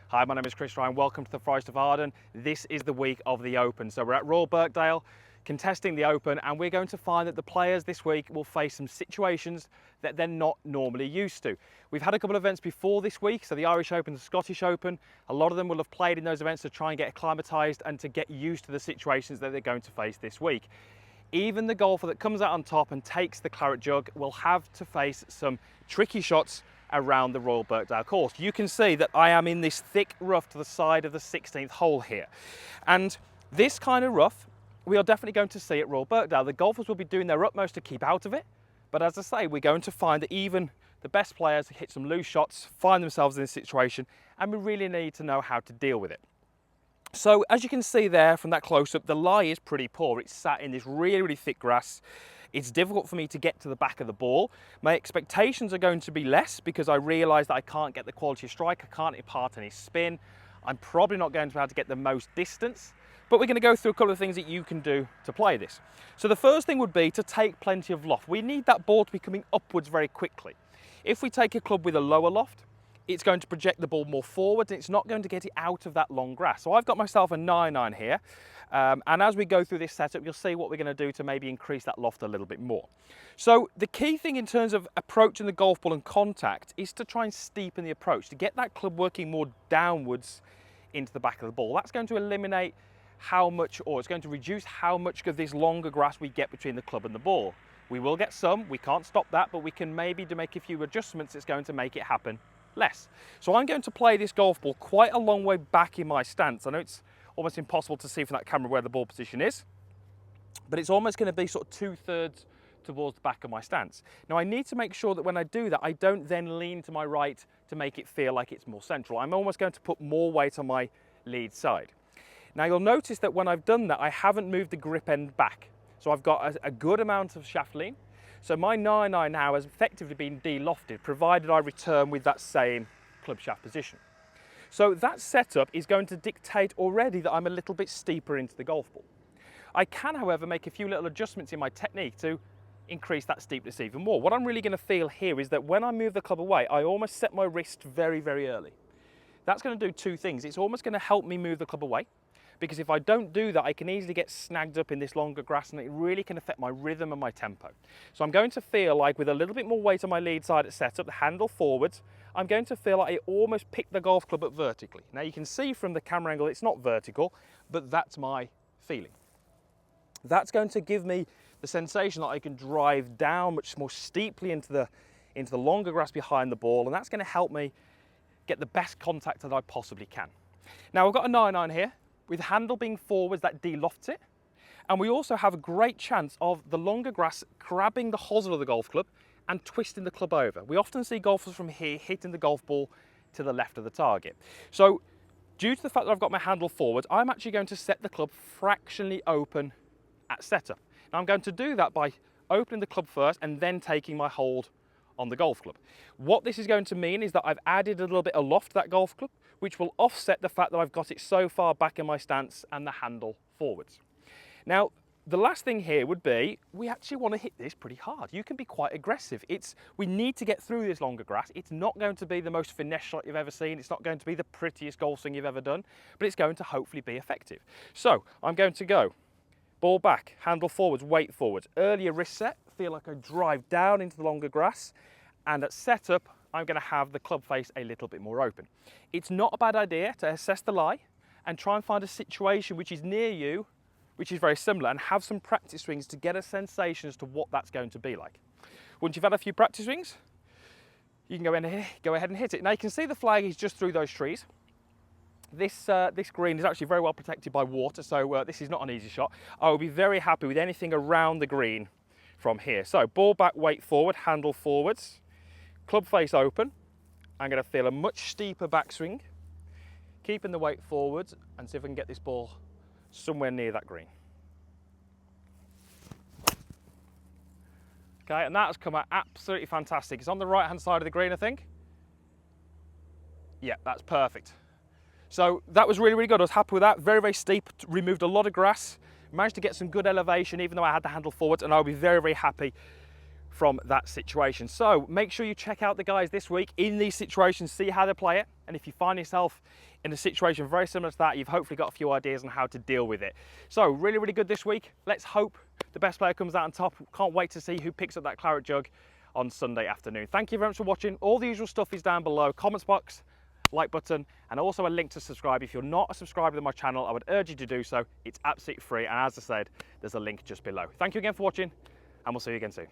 Hi, my name is Chris Ryan. Welcome to the Forest of Arden. This is the week of the Open. So we're at Royal Birkdale contesting the Open, and we're going to find that the players this week will face some situations that they're not normally used to. We've had a couple of events before this week, so the Irish Open, the Scottish Open. A lot of them will have played in those events to try and get acclimatised and to get used to the situations that they're going to face this week. Even the golfer that comes out on top and takes the claret jug will have to face some tricky shots around the Royal Birkdale course. You can see that I am in this thick rough to the side of the 16th hole here. And this kind of rough, we are definitely going to see at Royal Birkdale. The golfers will be doing their utmost to keep out of it. But as I say, we're going to find that even the best players hit some loose shots, find themselves in this situation, and we really need to know how to deal with it. So as you can see there from that close-up, the lie is pretty poor. It's sat in this really, really thick grass. It's difficult for me to get to the back of the ball. My expectations are going to be less because I realise that I can't get the quality of strike, I can't impart any spin. I'm probably not going to be able to get the most distance, but we're going to go through a couple of things that you can do to play this. So the first thing would be to take plenty of loft. We need that ball to be coming upwards very quickly. If we take a club with a lower loft, it's going to project the ball more forward and it's not going to get it out of that long grass. So I've got myself a 9-iron here. And as we go through this setup, you'll see what we're going to do to maybe increase that loft a little bit more. So the key thing in terms of approaching the golf ball and contact is to try and steepen the approach, to get that club working more downwards into the back of the ball. That's going to eliminate how much, or it's going to reduce how much of this longer grass we get between the club and the ball. We will get some, we can't stop that, but we can maybe make a few adjustments that's going to make it happen less. So I'm going to play this golf ball quite a long way back in my stance. I know it's almost impossible to see from that camera where the ball position is, but it's almost going to be sort of 2/3 towards the back of my stance. Now I need to make sure that when I do that, I don't then lean to my right to make it feel like it's more central. I'm almost going to put more weight on my lead side. Now you'll notice that when I've done that, I haven't moved the grip end back. So I've got a good amount of shaft lean. So my 9-iron now has effectively been de-lofted, provided I return with that same club shaft position. So that setup is going to dictate already that I'm a little bit steeper into the golf ball. I can, however, make a few little adjustments in my technique to increase that steepness even more. What I'm really going to feel here is that when I move the club away, I almost set my wrist very, very early. That's going to do two things. It's almost going to help me move the club away, because if I don't do that, I can easily get snagged up in this longer grass and it really can affect my rhythm and my tempo. So I'm going to feel like with a little bit more weight on my lead side at setup, the handle forwards, I'm going to feel like I almost pick the golf club up vertically. Now you can see from the camera angle it's not vertical, but that's my feeling. That's going to give me the sensation that I can drive down much more steeply into the longer grass behind the ball, and that's going to help me get the best contact that I possibly can. Now I've got a 9-iron here. With handle being forwards, that de-lofts it. And we also have a great chance of the longer grass grabbing the hosel of the golf club and twisting the club over. We often see golfers from here hitting the golf ball to the left of the target. So due to the fact that I've got my handle forwards, I'm actually going to set the club fractionally open at setup. Now I'm going to do that by opening the club first and then taking my hold on the golf club. What this is going to mean is that I've added a little bit of loft to that golf club, which will offset the fact that I've got it so far back in my stance and the handle forwards. Now, the last thing here would be, we actually want to hit this pretty hard. You can be quite aggressive. We need to get through this longer grass. It's not going to be the most finesse shot you've ever seen. It's not going to be the prettiest golf swing you've ever done, but it's going to hopefully be effective. So I'm going to go ball back, handle forwards, weight forwards. Earlier wrist set, feel like I drive down into the longer grass, and at setup, I'm going to have the club face a little bit more open. It's not a bad idea to assess the lie and try and find a situation which is near you, which is very similar, and have some practice swings to get a sensation as to what that's going to be like. Once you've had a few practice swings, you can go ahead and hit it. Now you can see the flag is just through those trees. This green is actually very well protected by water, so this is not an easy shot. I will be very happy with anything around the green from here. So ball back, weight forward, handle forwards, club face open. I'm going to feel a much steeper backswing, keeping the weight forwards, and see if I can get this ball somewhere near that green. Okay, and that has come out absolutely fantastic. It's on the right hand side of the green, I think. Yeah, that's perfect. So that was really, really good. I was happy with that. Very, very steep, removed a lot of grass, managed to get some good elevation even though I had the handle forwards, and I'll be very, very happy from that situation. So make sure you check out the guys this week in these situations, see how they play it, and if you find yourself in a situation very similar to that, you've hopefully got a few ideas on how to deal with it. So really, really good this week. Let's hope the best player comes out on top. Can't wait to see who picks up that claret jug on Sunday afternoon. Thank you very much for watching. All the usual stuff is down below. Comments box, like button, and also a link to subscribe. If you're not a subscriber to my channel, I would urge you to do so. It's absolutely free, and as I said, there's a link just below. Thank you again for watching, and we'll see you again soon.